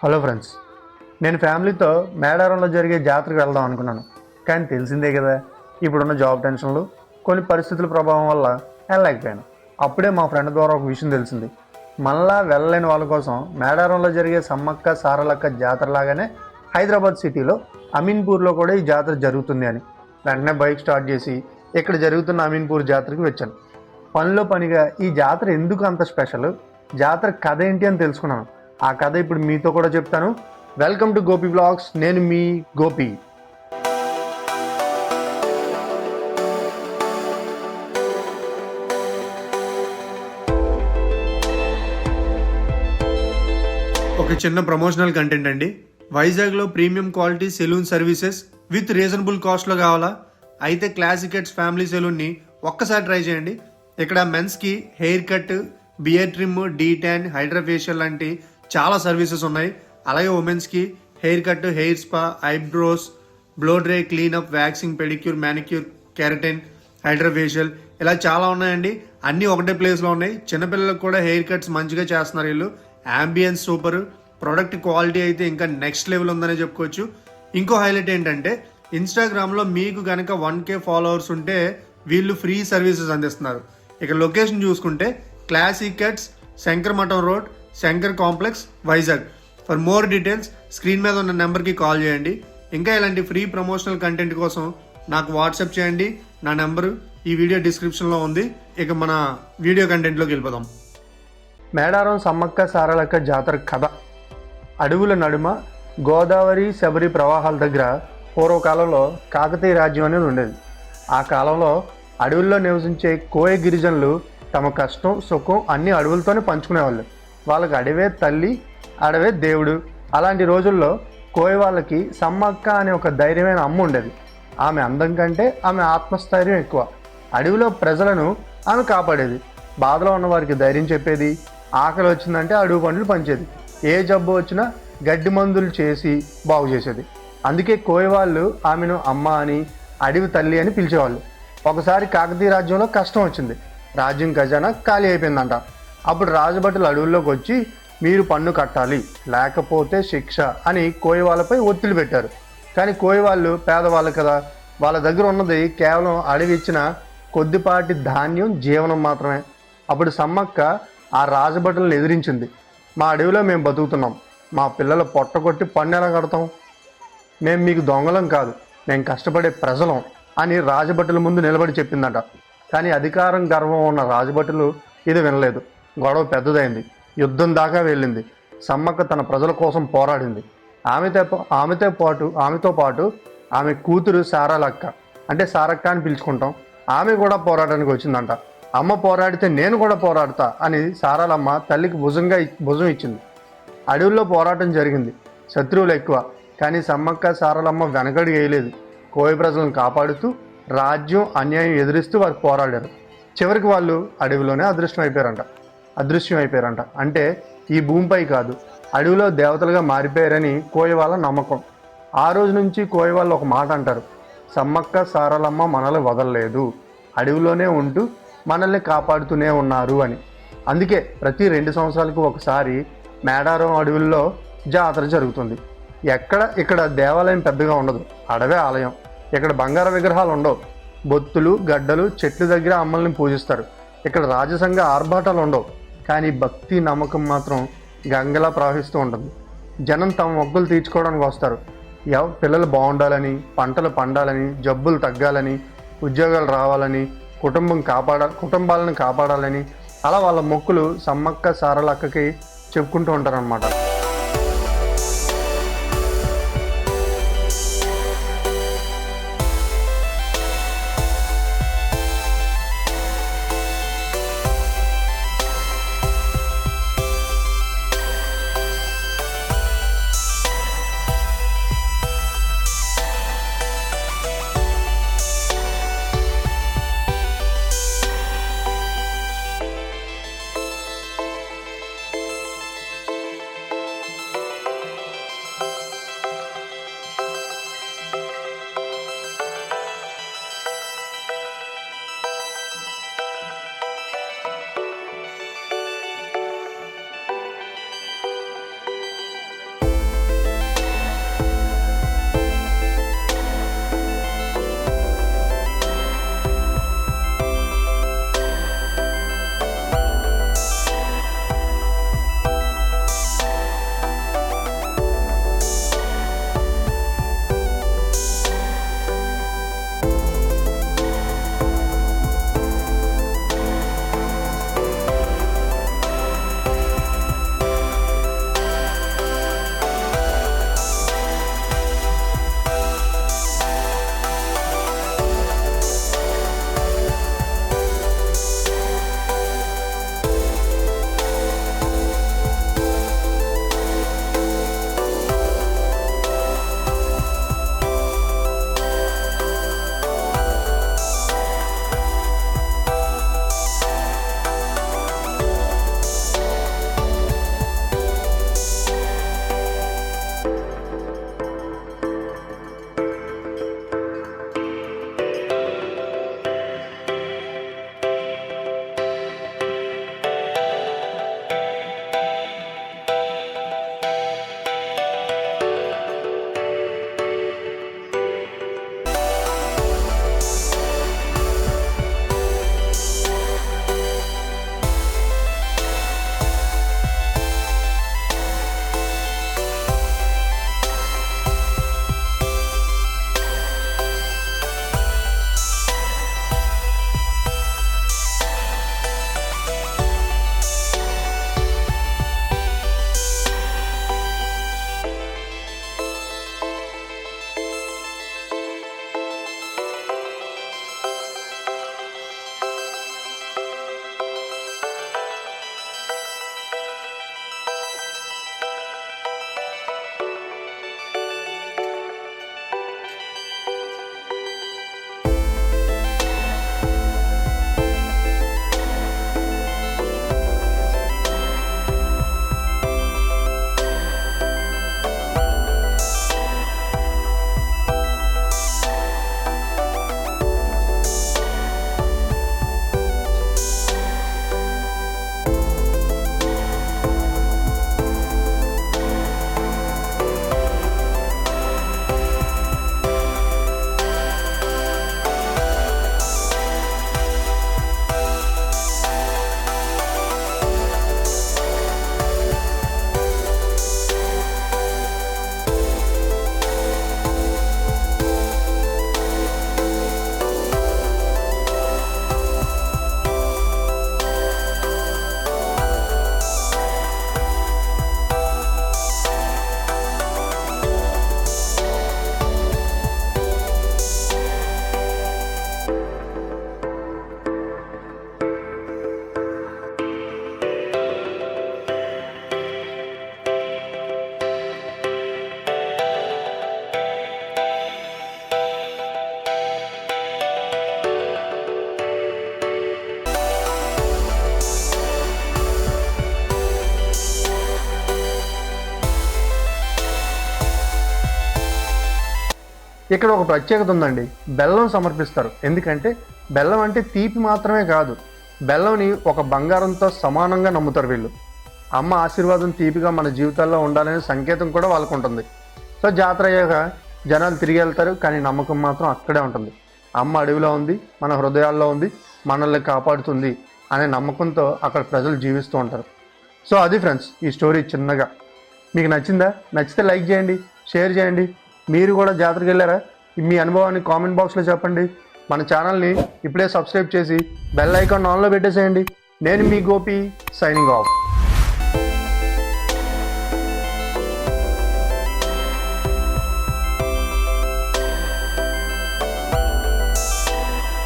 Hello friends, నేను ఫ్యామిలీతో మేడారంలో జరిగే జాతరకు వెళ్దాం అనుకున్నాను. కానీ తెలిసిందే కదా, ఇప్పుడున్న జాబ్ టెన్షన్లు, కొన్ని పరిస్థితుల ప్రభావం వల్ల వెళ్ళలేకపోయాను. అప్పుడే మా ఫ్రెండ్ ద్వారా ఒక విషయం తెలిసింది. మళ్ళా వెళ్ళలేని వాళ్ళ కోసం మేడారంలో జరిగే సమ్మక్క సారలక్క జాతర లాగానే హైదరాబాద్ సిటీలో అమీన్పూర్లో కూడా ఈ జాతర జరుగుతుంది అని. వెంటనే బైక్ స్టార్ట్ చేసి ఇక్కడ జరుగుతున్న అమీన్పూర్ జాతరకి వచ్చాను. పనిలో పనిగా ఈ జాతర ఎందుకు అంత స్పెషల్, జాతర కథ ఏంటి అని తెలుసుకున్నాను. ఆ కథ ఇప్పుడు మీతో కూడా చెప్తాను. Welcome to Gopi blogs. నేను మీ గోపి. ఒక చిన్న ప్రమోషనల్ కంటెంట్ అండి. వైజాగ్లో premium quality salon services with reasonable కాస్ట్లో కావాలా? అయితే క్లాసిక్ ఎడ్స్ ఫ్యామిలీ సెలూన్ని ఒక్కసారి ట్రై చేయండి. ఇక్కడ మెన్స్కి hair cut, beard trim, detan, hydrafacial లాంటి చాలా సర్వీసెస్ ఉన్నాయి. అలాగే ఉమెన్స్కి hair cut, hair spa, eyebrows, blow dry, cleanup, waxing, pedicure, manicure, keratin, hydrafacial ఇలా చాలా ఉన్నాయండి. అన్నీ ఒకటే ప్లేస్లో ఉన్నాయి. చిన్నపిల్లలకు కూడా హెయిర్ కట్స్ మంచిగా చేస్తున్నారు వీళ్ళు. యాంబియన్స్ సూపర్, ప్రొడక్ట్ క్వాలిటీ అయితే ఇంకా నెక్స్ట్ లెవెల్ ఉందనే చెప్పుకోవచ్చు. ఇంకో హైలైట్ ఏంటంటే ఇన్స్టాగ్రామ్లో మీకు కనుక 1K ఫాలోవర్స్ ఉంటే వీళ్ళు ఫ్రీ సర్వీసెస్ అందిస్తున్నారు. ఇక లొకేషన్ చూసుకుంటే క్లాసిక్ కట్స్, శంకర్ మఠం road, Shankar complex, Vizag. For more details screen మీద ఉన్న నెంబర్కి కాల్ చేయండి. ఇంకా ఇలాంటి ఫ్రీ ప్రమోషనల్ కంటెంట్ కోసం నాకు వాట్సాప్ చేయండి. నా నెంబరు ఈ వీడియో డిస్క్రిప్షన్లో ఉంది. ఇక మన వీడియో కంటెంట్లోకి వెళ్ళిపోదాం. మేడారం సమ్మక్క సారలక్క జాతర కథ. అడవుల నడుమ గోదావరి, శబరి ప్రవాహాల దగ్గర పూర్వకాలంలో కాకతీయ రాజ్యం అనేది ఉండేది. ఆ కాలంలో అడవుల్లో నివసించే కోయ గిరిజనులు తమ కష్టం సుఖం అన్ని అడవులతోనే పంచుకునేవాళ్ళు. వాళ్ళకి అడవే తల్లి, అడవే దేవుడు. అలాంటి రోజుల్లో కోయ వాళ్ళకి సమ్మక్క అనే ఒక ధైర్యమైన అమ్మ ఉండేది. ఆమె అందం కంటే ఆమె ఆత్మస్థైర్యం ఎక్కువ. అడవిలో ప్రజలను ఆమె కాపాడేది. బాధలో ఉన్న వారికి ధైర్యం చెప్పేది. ఆకలి వచ్చిందంటే అడవి పండ్లు పంచేది. ఏ జబ్బు వచ్చినా గడ్డి మందులు చేసి బాగు చేసేది. అందుకే కోయ వాళ్ళు ఆమెను అమ్మ అని, అడవి తల్లి అని పిలిచేవాళ్ళు. ఒకసారి కాకతీయ రాజ్యంలో కష్టం వచ్చింది. రాజ్యం ఖజానా ఖాళీ అయిపోయిందంట. అప్పుడు రాజభటులు అడవుల్లోకి వచ్చి మీరు పన్ను కట్టాలి, లేకపోతే శిక్ష అని కోయ వాళ్ళపై ఒత్తిడి పెట్టారు. కానీ కోయ వాళ్ళు పేదవాళ్ళు కదా, వాళ్ళ దగ్గర ఉన్నది కేవలం అడవి ఇచ్చిన కొద్దిపాటి ధాన్యం, జీవనం మాత్రమే. అప్పుడు సమ్మక్క ఆ రాజభటులను ఎదిరించింది. మా అడవిలో మేము బతుకుతున్నాం, మా పిల్లలు పొట్టగొట్టి పన్ను ఎలా కడతాం? మేము మీకు దొంగలం కాదు, మేము కష్టపడే ప్రజలం అని రాజభటుల ముందు నిలబడి చెప్పిందట. కానీ అధికారం గర్వం ఉన్న రాజభటులు ఇది వినలేదు. గొడవ పెద్దదైంది, యుద్ధం దాకా వెళ్ళింది. సమ్మక్క తన ప్రజల కోసం పోరాడింది. ఆమెతో పాటు ఆమె కూతురు సారలక్క, అంటే సారక్క అని పిలుచుకుంటాం, ఆమె కూడా పోరాటానికి వచ్చిందంట. అమ్మ పోరాడితే నేను కూడా పోరాడతా అని సారాలమ్మ తల్లికి భుజం ఇచ్చింది. అడవుల్లో పోరాటం జరిగింది. శత్రువులు ఎక్కువ, కానీ సమ్మక్క సారలమ్మ వెనకడి వేయలేదు. కోయ ప్రజలను కాపాడుతూ రాజ్యం అన్యాయం ఎదిరిస్తూ వారు పోరాడారు. చివరికి వాళ్ళు అడవిలోనే అదృశ్యం అయిపోయారంట. అంటే ఈ భూమిపై కాదు, అడవిలో దేవతలుగా మారిపోయారని కోయ వాళ్ళ నమ్మకం. ఆ రోజు నుంచి కోయ వాళ్ళు ఒక మాట అంటారు, సమ్మక్క సారలమ్మ మనల్ని వదలలేదు, అడవిలోనే ఉంటూ మనల్ని కాపాడుతూనే ఉన్నారు అని. అందుకే ప్రతి 2 సంవత్సరాలకు ఒకసారి మేడారం అడవుల్లో జాతర జరుగుతుంది. ఇక్కడ దేవాలయం పెద్దగా ఉండదు, అడవే ఆలయం. ఇక్కడ బంగార విగ్రహాలు ఉండవు. బొత్తులు, గడ్డలు, చెట్ల దగ్గర అమ్మల్ని పూజిస్తారు. ఇక్కడ రాజసంగ ఆర్భాటాలు ఉండవు. కానీ భక్తి, నమ్మకం మాత్రం గంగలా ప్రవహిస్తూ ఉంటుంది. జనం తమ మొక్కులు తీర్చుకోవడానికి వస్తారు. పిల్లలు బాగుండాలని, పంటలు పండాలని, జబ్బులు తగ్గాలని, ఉద్యోగాలు రావాలని, కుటుంబాలను కాపాడాలని, అలా వాళ్ళ మొక్కులు సమ్మక్క సారలక్కకి చెప్పుకుంటూ ఉంటారనమాట. ఇక్కడ ఒక ప్రత్యేకత ఉందండి. బెల్లం సమర్పిస్తారు. ఎందుకంటే బెల్లం అంటే తీపి మాత్రమే కాదు, బెల్లంని ఒక బంగారంతో సమానంగా నమ్ముతారు వీళ్ళు. అమ్మ ఆశీర్వాదం తీపిగా మన జీవితాల్లో ఉండాలనే సంకేతం కూడా వాళ్ళకు ఉంటుంది. సో జాతర అయ్యాక జనాలు తిరిగి వెళ్తారు, కానీ నమ్మకం మాత్రం అక్కడే ఉంటుంది. అమ్మ అడవిలో ఉంది, మన హృదయాల్లో ఉంది, మనల్ని కాపాడుతుంది అనే నమ్మకంతో అక్కడ ప్రజలు జీవిస్తూ ఉంటారు. సో అది ఫ్రెండ్స్ ఈ స్టోరీ చిన్నగా. మీకు నచ్చిందా? నచ్చితే లైక్ చేయండి, షేర్ చేయండి. మీరు కూడా జాతరకి వెళ్ళారా? మీ అనుభవాన్ని కామెంట్ బాక్స్లో చెప్పండి. మన ఛానల్ని ఇప్పుడే సబ్స్క్రైబ్ చేసి బెల్ ఐకాన్ ఆన్లో పెట్టేసేయండి. నేను మీ గోపి, సైనింగ్ ఆఫ్.